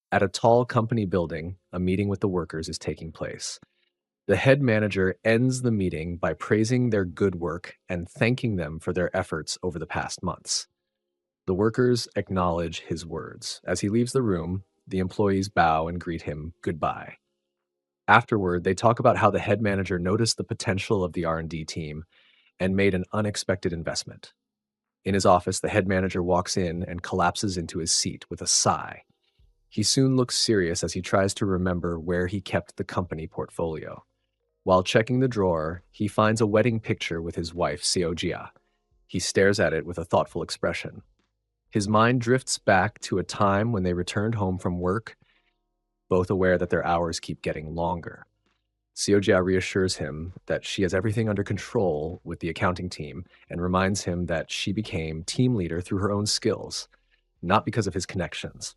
At a tall company building, a meeting with the workers is taking place. The head manager ends the meeting by praising their good work and thanking them for their efforts over the past months. The workers acknowledge his words. As he leaves the room, the employees bow and greet him goodbye. Afterward, they talk about how the head manager noticed the potential of the R&D team and made an unexpected investment. In his office, the head manager walks in and collapses into his seat with a sigh. He soon looks serious as he tries to remember where he kept the company portfolio. While checking the drawer, he finds a wedding picture with his wife, Seojia. He stares at it with a thoughtful expression. His mind drifts back to a time when they returned home from work, both aware that their hours keep getting longer. Seojia reassures him that she has everything under control with the accounting team and reminds him that she became team leader through her own skills, not because of his connections.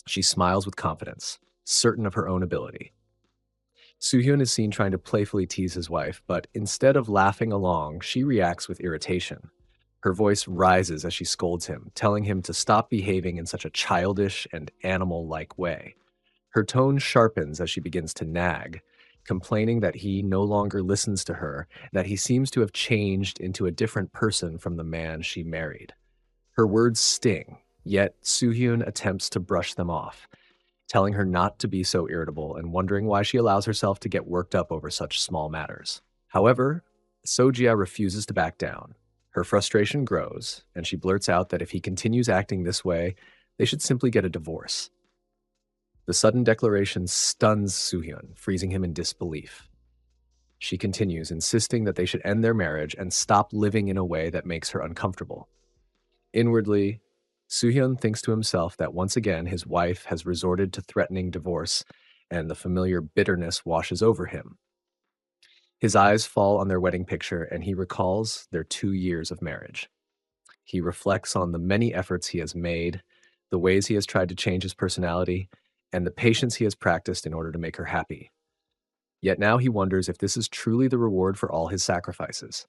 She smiles with confidence, certain of her own ability. Soo-hyun is seen trying to playfully tease his wife, but instead of laughing along, she reacts with irritation. Her voice rises as she scolds him, telling him to stop behaving in such a childish and animal-like way. Her tone sharpens as she begins to nag, complaining that he no longer listens to her, that he seems to have changed into a different person from the man she married. Her words sting, yet Soo-hyun attempts to brush them off, telling her not to be so irritable and wondering why she allows herself to get worked up over such small matters. However, Seojia refuses to back down. Her frustration grows, and she blurts out that if he continues acting this way, they should simply get a divorce. The sudden declaration stuns Soo-hyun, freezing him in disbelief. She continues, insisting that they should end their marriage and stop living in a way that makes her uncomfortable. Inwardly, Soo-hyun thinks to himself that once again his wife has resorted to threatening divorce, and the familiar bitterness washes over him. His eyes fall on their wedding picture, and he recalls their 2 years of marriage. He reflects on the many efforts he has made, the ways he has tried to change his personality, and the patience he has practiced in order to make her happy. Yet now he wonders if this is truly the reward for all his sacrifices.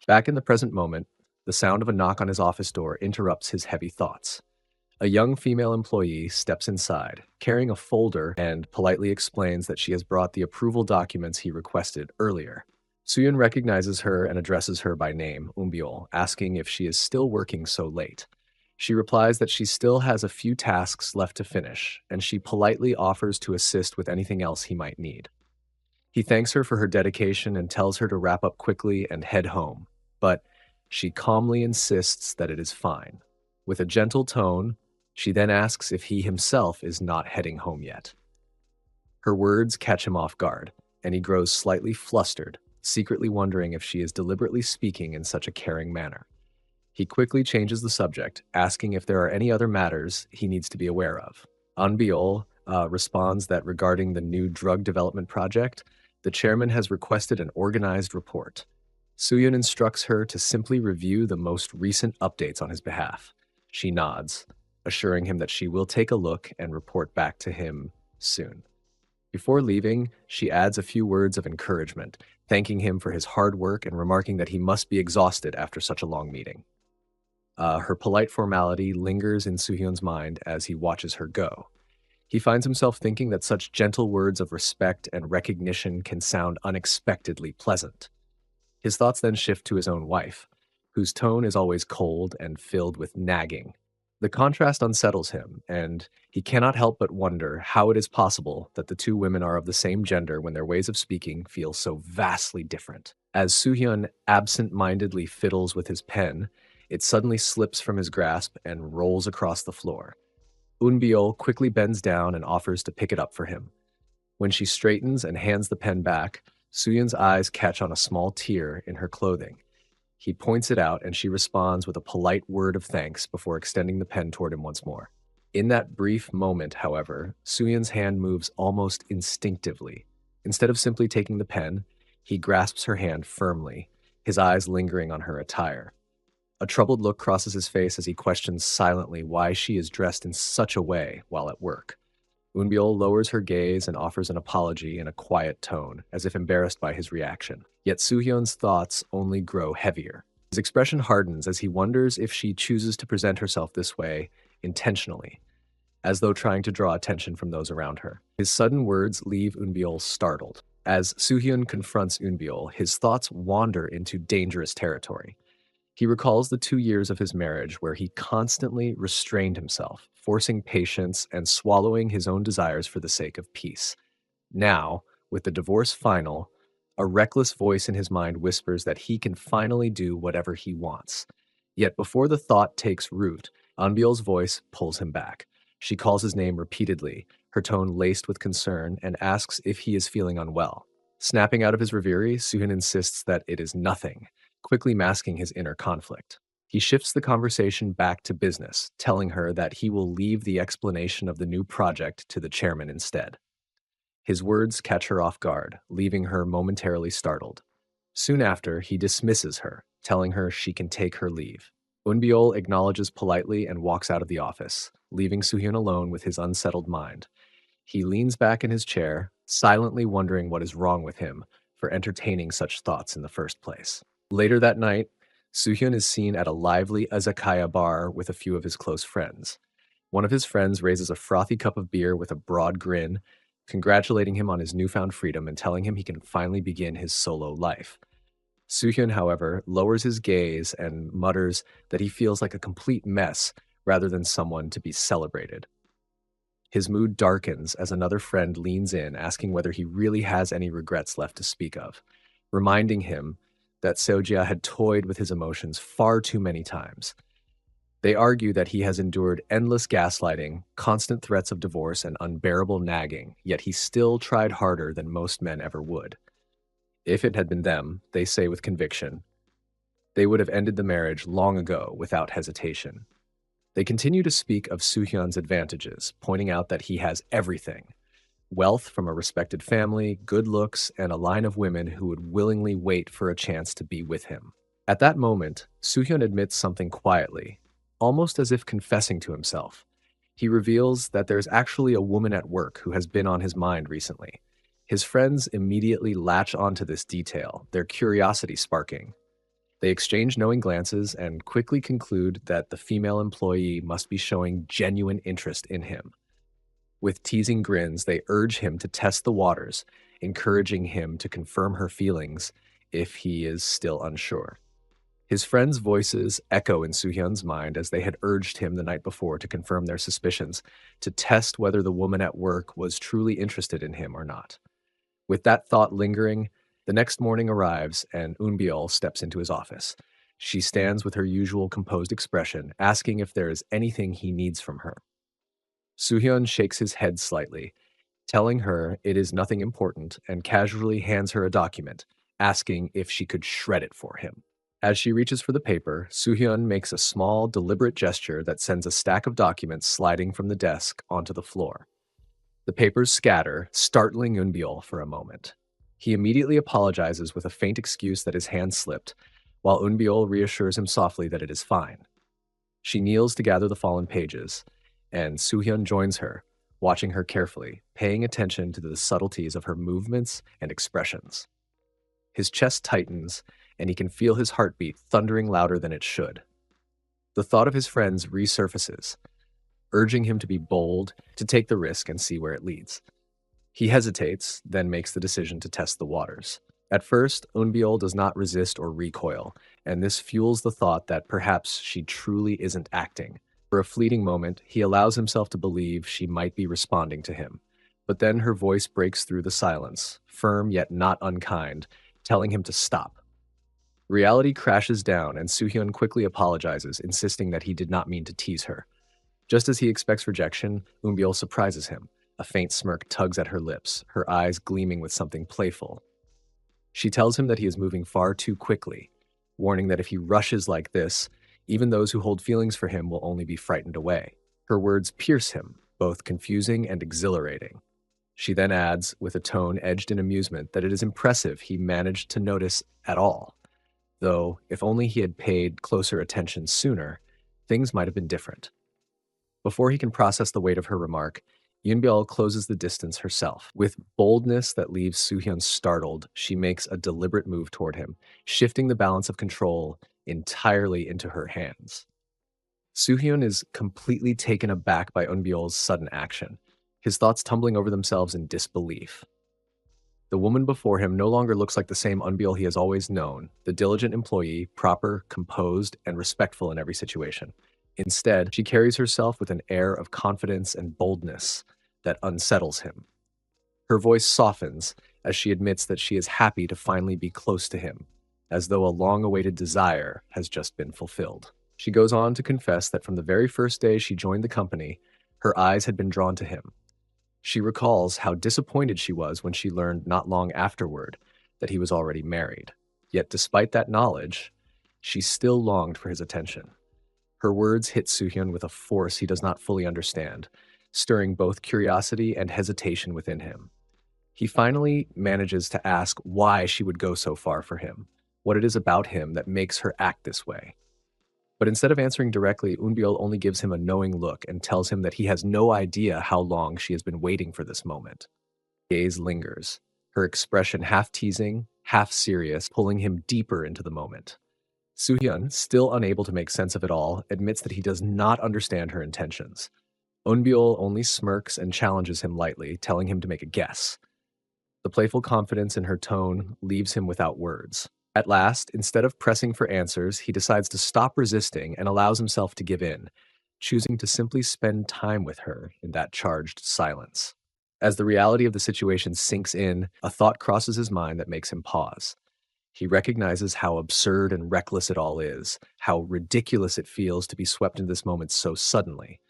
Back in the present moment, the sound of a knock on his office door interrupts his heavy thoughts. A young female employee steps inside, carrying a folder, and politely explains that she has brought the approval documents he requested earlier. Soo-hyun recognizes her and addresses her by name, Unbiel, asking if she is still working so late. She replies that she still has a few tasks left to finish, and she politely offers to assist with anything else he might need. He thanks her for her dedication and tells her to wrap up quickly and head home, but she calmly insists that it is fine. With a gentle tone, she then asks if he himself is not heading home yet. Her words catch him off guard, and he grows slightly flustered, secretly wondering if she is deliberately speaking in such a caring manner. He quickly changes the subject, asking if there are any other matters he needs to be aware of. Unbiel responds that regarding the new drug development project, the chairman has requested an organized report. Soo-hyun instructs her to simply review the most recent updates on his behalf. She nods, assuring him that she will take a look and report back to him soon. Before leaving, she adds a few words of encouragement, thanking him for his hard work and remarking that he must be exhausted after such a long meeting. Her polite formality lingers in Soo-hyun's mind as he watches her go. He finds himself thinking that such gentle words of respect and recognition can sound unexpectedly pleasant. His thoughts then shift to his own wife, whose tone is always cold and filled with nagging. The contrast unsettles him, and he cannot help but wonder how it is possible that the two women are of the same gender when their ways of speaking feel so vastly different. As Soo-hyun absent-mindedly fiddles with his pen, it suddenly slips from his grasp and rolls across the floor. Unbiel quickly bends down and offers to pick it up for him. When she straightens and hands the pen back, Soo-hyun's eyes catch on a small tear in her clothing. He points it out, and she responds with a polite word of thanks before extending the pen toward him once more. In that brief moment, however, Soo-hyun's hand moves almost instinctively. Instead of simply taking the pen, he grasps her hand firmly, his eyes lingering on her attire. A troubled look crosses his face as he questions silently why she is dressed in such a way while at work. Unbiel lowers her gaze and offers an apology in a quiet tone, as if embarrassed by his reaction. Yet Soo-hyun's thoughts only grow heavier. His expression hardens as he wonders if she chooses to present herself this way intentionally. as though trying to draw attention from those around her. His sudden words leave Unbiel startled. As Soo-hyun confronts Unbiel, his thoughts wander into dangerous territory. He recalls the 2 years of his marriage where he constantly restrained himself, forcing patience and swallowing his own desires for the sake of peace. Now, with the divorce final, a reckless voice in his mind whispers that he can finally do whatever he wants. Yet before the thought takes root, Anbiel's voice pulls him back. She calls his name repeatedly, her tone laced with concern, and asks if he is feeling unwell. Snapping out of his reverie, Suhyun insists that it is nothing, quickly masking his inner conflict. He shifts the conversation back to business, telling her that he will leave the explanation of the new project to the chairman instead. His words catch her off guard, leaving her momentarily startled. Soon after, he dismisses her, telling her she can take her leave. Unbiol acknowledges politely and walks out of the office, leaving Suhyun alone with his unsettled mind. He leans back in his chair, silently wondering what is wrong with him for entertaining such thoughts in the first place. Later that night, Suhyun is seen at a lively izakaya bar with a few of his close friends. One of his friends raises a frothy cup of beer with a broad grin, congratulating him on his newfound freedom and telling him he can finally begin his solo life. Suhyun, however, lowers his gaze and mutters that he feels like a complete mess rather than someone to be celebrated. His mood darkens as another friend leans in, asking whether he really has any regrets left to speak of, reminding him that Seojia had toyed with his emotions far too many times. They argue that he has endured endless gaslighting, constant threats of divorce, and unbearable nagging, yet he still tried harder than most men ever would. If it had been them, they say with conviction, they would have ended the marriage long ago without hesitation. They continue to speak of Soo-hyun's advantages, pointing out that he has everything: wealth from a respected family, good looks, and a line of women who would willingly wait for a chance to be with him. At that moment, Soo-hyun admits something quietly, almost as if confessing to himself. He reveals that there's actually a woman at work who has been on his mind recently. His friends immediately latch onto this detail, their curiosity sparking. They exchange knowing glances and quickly conclude that the female employee must be showing genuine interest in him. With teasing grins, they urge him to test the waters, encouraging him to confirm her feelings if he is still unsure. His friends' voices echo in Soo-hyun's mind as they had urged him the night before to confirm their suspicions, to test whether the woman at work was truly interested in him or not. With that thought lingering, the next morning arrives and Unbiol steps into his office. She stands with her usual composed expression, asking if there is anything he needs from her. Soo-hyun shakes his head slightly, telling her it is nothing important, and casually hands her a document, asking if she could shred it for him. As she reaches for the paper, Soo-hyun makes a small, deliberate gesture that sends a stack of documents sliding from the desk onto the floor. The papers scatter, startling Unbiol for a moment. He immediately apologizes with a faint excuse that his hand slipped, while Unbiol reassures him softly that it is fine. She kneels to gather the fallen pages, and Soo-hyun joins her, watching her carefully, paying attention to the subtleties of her movements and expressions. His chest tightens, and he can feel his heartbeat thundering louder than it should. The thought of his friends resurfaces, urging him to be bold, to take the risk and see where it leads. He hesitates, then makes the decision to test the waters. At first, Unbiol does not resist or recoil, and this fuels the thought that perhaps she truly isn't acting. For a fleeting moment, he allows himself to believe she might be responding to him. But then her voice breaks through the silence, firm yet not unkind, telling him to stop. Reality crashes down, and Soo-hyun quickly apologizes, insisting that he did not mean to tease her. Just as he expects rejection, Unbiol surprises him. A faint smirk tugs at her lips, her eyes gleaming with something playful. She tells him that he is moving far too quickly, warning that if he rushes like this, even those who hold feelings for him will only be frightened away. Her words pierce him, both confusing and exhilarating. She then adds, with a tone edged in amusement, that it is impressive he managed to notice at all. Though, if only he had paid closer attention sooner, things might have been different. Before he can process the weight of her remark, Unbiol closes the distance herself. With boldness that leaves Soo-hyun startled, she makes a deliberate move toward him, shifting the balance of control entirely into her hands. Soo-hyun is completely taken aback by Unbiol's sudden action, his thoughts tumbling over themselves in disbelief. The woman before him no longer looks like the same Unbiel he has always known, the diligent employee, proper, composed, and respectful in every situation. Instead, she carries herself with an air of confidence and boldness that unsettles him. Her voice softens as she admits that she is happy to finally be close to him, as though a long-awaited desire has just been fulfilled. She goes on to confess that from the very first day she joined the company, her eyes had been drawn to him. She recalls how disappointed she was when she learned not long afterward that he was already married. Yet despite that knowledge, she still longed for his attention. Her words hit Soo-hyun with a force he does not fully understand, stirring both curiosity and hesitation within him. He finally manages to ask why she would go so far for him, what it is about him that makes her act this way. But instead of answering directly, Unbiol only gives him a knowing look and tells him that he has no idea how long she has been waiting for this moment. Gaze lingers, her expression half teasing, half serious, pulling him deeper into the moment. Soo-hyun, still unable to make sense of it all, admits that he does not understand her intentions. Unbiol only smirks and challenges him lightly, telling him to make a guess. The playful confidence in her tone leaves him without words. At last, instead of pressing for answers, he decides to stop resisting and allows himself to give in, choosing to simply spend time with her in that charged silence. As the reality of the situation sinks in, a thought crosses his mind that makes him pause. He recognizes how absurd and reckless it all is, how ridiculous it feels to be swept into this moment so suddenly.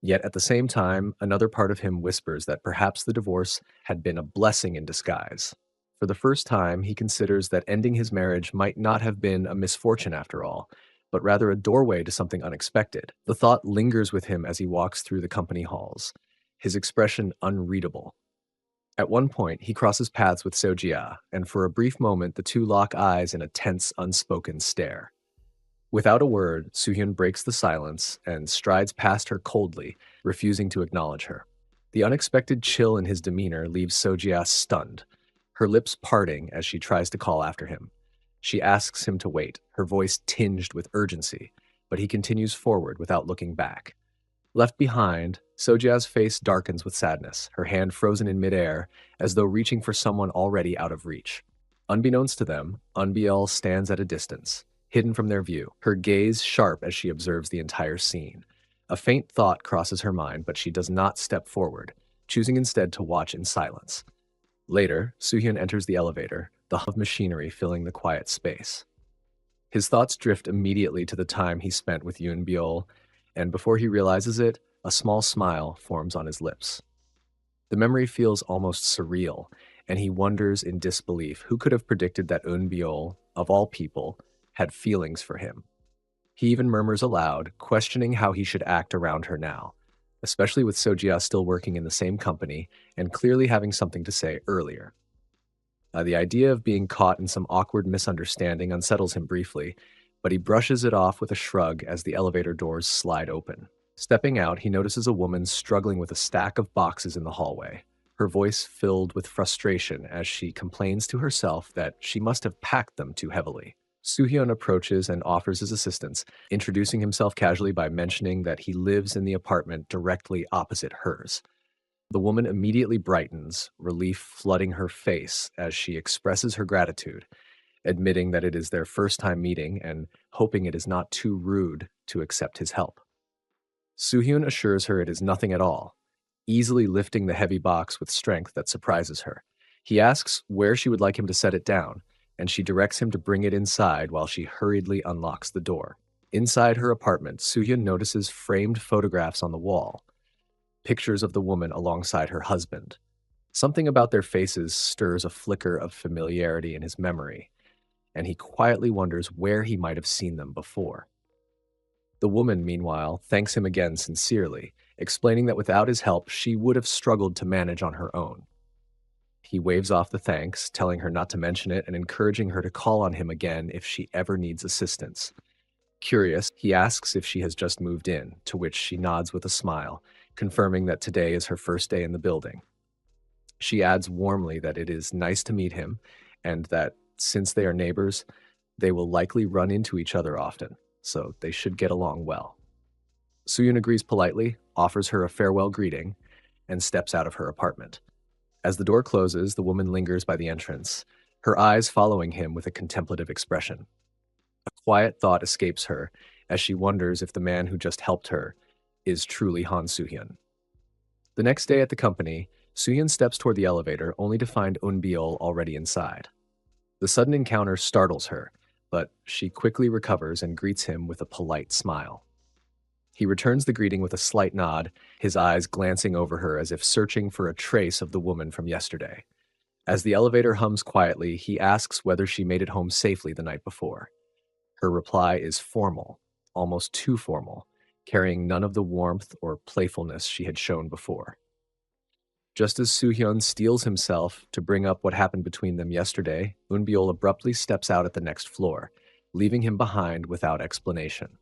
Yet at the same time, another part of him whispers that perhaps the divorce had been a blessing in disguise. For the first time, he considers that ending his marriage might not have been a misfortune after all, but rather a doorway to something unexpected. The thought lingers with him as he walks through the company halls, his expression unreadable. At one point, he crosses paths with Seo-jia, and for a brief moment, the two lock eyes in a tense, unspoken stare. Without a word, Soo-hyun breaks the silence and strides past her coldly, refusing to acknowledge her. The unexpected chill in his demeanor leaves Seo-jia stunned, her lips parting as she tries to call after him. She asks him to wait, her voice tinged with urgency, but he continues forward without looking back. Left behind, Seo-jia's face darkens with sadness, her hand frozen in midair, as though reaching for someone already out of reach. Unbeknownst to them, Unbiel stands at a distance, hidden from their view, her gaze sharp as she observes the entire scene. A faint thought crosses her mind, but she does not step forward, choosing instead to watch in silence. Later, Soo-hyun enters the elevator, the hum of machinery filling the quiet space. His thoughts drift immediately to the time he spent with Yoon Biol, and before he realizes it, a small smile forms on his lips. The memory feels almost surreal, and he wonders in disbelief who could have predicted that Eun Biol, of all people, had feelings for him. He even murmurs aloud, questioning how he should act around her now, especially with Seo-jia still working in the same company and clearly having something to say earlier. The idea of being caught in some awkward misunderstanding unsettles him briefly, but he brushes it off with a shrug as the elevator doors slide open. Stepping out, he notices a woman struggling with a stack of boxes in the hallway, her voice filled with frustration as she complains to herself that she must have packed them too heavily. Soo-hyun approaches and offers his assistance, introducing himself casually by mentioning that he lives in the apartment directly opposite hers. The woman immediately brightens, relief flooding her face as she expresses her gratitude, admitting that it is their first time meeting and hoping it is not too rude to accept his help. Soo-hyun assures her it is nothing at all, easily lifting the heavy box with strength that surprises her. He asks where she would like him to set it down, and she directs him to bring it inside while she hurriedly unlocks the door. Inside her apartment, Soo-hyun notices framed photographs on the wall, pictures of the woman alongside her husband. Something about their faces stirs a flicker of familiarity in his memory, and he quietly wonders where he might have seen them before. The woman, meanwhile, thanks him again sincerely, explaining that without his help, she would have struggled to manage on her own. He waves off the thanks, telling her not to mention it and encouraging her to call on him again if she ever needs assistance. Curious, he asks if she has just moved in, to which she nods with a smile, confirming that today is her first day in the building. She adds warmly that it is nice to meet him, and that since they are neighbors, they will likely run into each other often, so they should get along well. Soo-hyun agrees politely, offers her a farewell greeting, and steps out of her apartment. As the door closes, the woman lingers by the entrance, her eyes following him with a contemplative expression. A quiet thought escapes her as she wonders if the man who just helped her is truly Han Soo-hyun. The next day at the company, Soo-hyun steps toward the elevator only to find Unbiel already inside. The sudden encounter startles her, but she quickly recovers and greets him with a polite smile. He returns the greeting with a slight nod, his eyes glancing over her as if searching for a trace of the woman from yesterday. As the elevator hums quietly, he asks whether she made it home safely the night before. Her reply is formal, almost too formal, carrying none of the warmth or playfulness she had shown before. Just as Soo-hyun steels himself to bring up what happened between them yesterday, Unbiol abruptly steps out at the next floor, leaving him behind without explanation.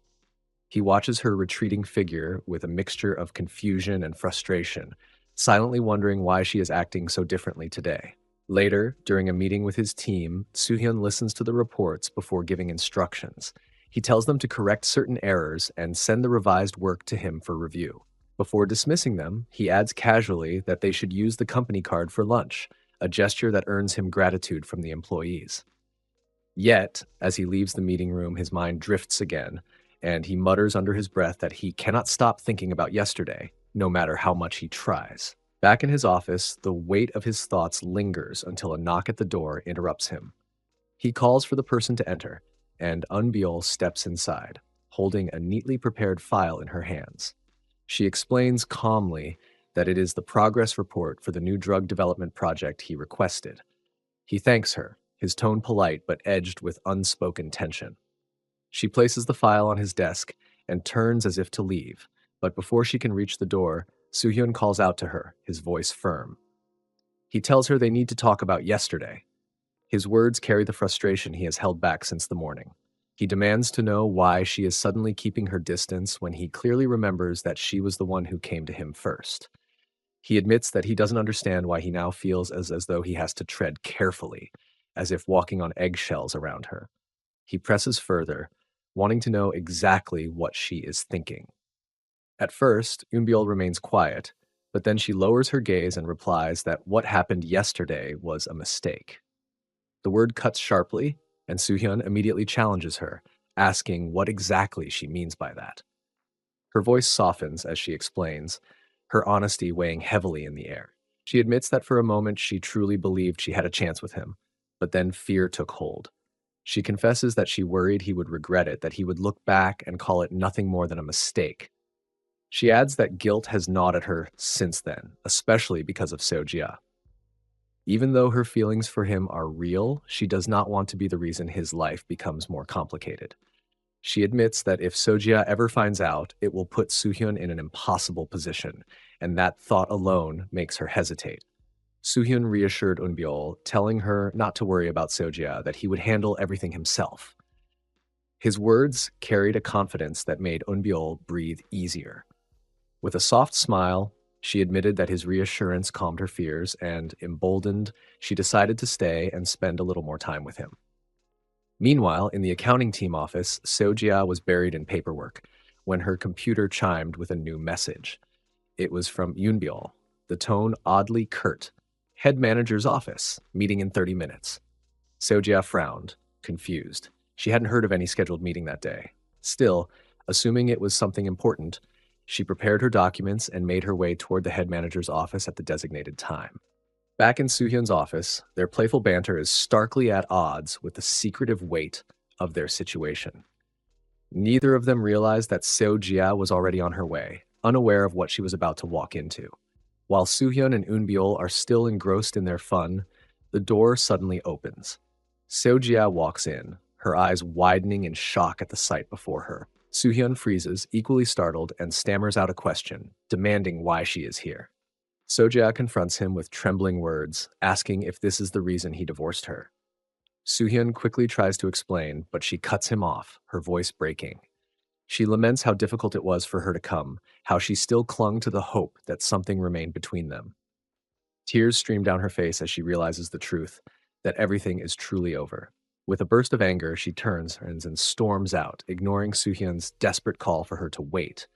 He watches her retreating figure with a mixture of confusion and frustration, silently wondering why she is acting so differently today. Later, during a meeting with his team, Soo-hyun listens to the reports before giving instructions. He tells them to correct certain errors and send the revised work to him for review. Before dismissing them, he adds casually that they should use the company card for lunch, a gesture that earns him gratitude from the employees. Yet, as he leaves the meeting room, his mind drifts again, and he mutters under his breath that he cannot stop thinking about yesterday, no matter how much he tries. Back in his office, the weight of his thoughts lingers until a knock at the door interrupts him. He calls for the person to enter, and Unbiol steps inside, holding a neatly prepared file in her hands. She explains calmly that it is the progress report for the new drug development project he requested. He thanks her, his tone polite but edged with unspoken tension. She places the file on his desk and turns as if to leave, but before she can reach the door, Soo-hyun calls out to her, his voice firm. He tells her they need to talk about yesterday. His words carry the frustration he has held back since the morning. He demands to know why she is suddenly keeping her distance when he clearly remembers that she was the one who came to him first. He admits that he doesn't understand why he now feels as though he has to tread carefully, as if walking on eggshells around her. He presses further, wanting to know exactly what she is thinking. At first, Unbiol remains quiet, but then she lowers her gaze and replies that what happened yesterday was a mistake. The word cuts sharply, and Soo-hyun immediately challenges her, asking what exactly she means by that. Her voice softens as she explains, her honesty weighing heavily in the air. She admits that for a moment she truly believed she had a chance with him, but then fear took hold. She confesses that she worried he would regret it, that he would look back and call it nothing more than a mistake. She adds that guilt has gnawed at her since then, especially because of Seo-jia. Even though her feelings for him are real, she does not want to be the reason his life becomes more complicated. She admits that if Seo-jia ever finds out, it will put Soo-hyun in an impossible position, and that thought alone makes her hesitate. Soo-hyun reassured Unbiol, telling her not to worry about Seo-jia, that he would handle everything himself. His words carried a confidence that made Unbiol breathe easier. With a soft smile, she admitted that his reassurance calmed her fears, and, emboldened, she decided to stay and spend a little more time with him. Meanwhile, in the accounting team office, Seo-jia was buried in paperwork when her computer chimed with a new message. It was from Unbiol, the tone oddly curt. Head manager's office, meeting in 30 minutes. Seo-jia frowned, confused. She hadn't heard of any scheduled meeting that day. Still, assuming it was something important, she prepared her documents and made her way toward the head manager's office at the designated time. Back in Soo-hyun's office, their playful banter is starkly at odds with the secretive weight of their situation. Neither of them realized that Seo-jia was already on her way, unaware of what she was about to walk into. While Soo-hyun and Unbiol are still engrossed in their fun, the door suddenly opens. Seo-jia walks in, her eyes widening in shock at the sight before her. Soo-hyun freezes, equally startled, and stammers out a question, demanding why she is here. Seo-jia confronts him with trembling words, asking if this is the reason he divorced her. Soo-hyun quickly tries to explain, but she cuts him off, her voice breaking. She laments how difficult it was for her to come, how she still clung to the hope that something remained between them. Tears stream down her face as she realizes the truth, that everything is truly over. With a burst of anger, she turns and storms out, ignoring Soo-hyun's desperate call for her to wait.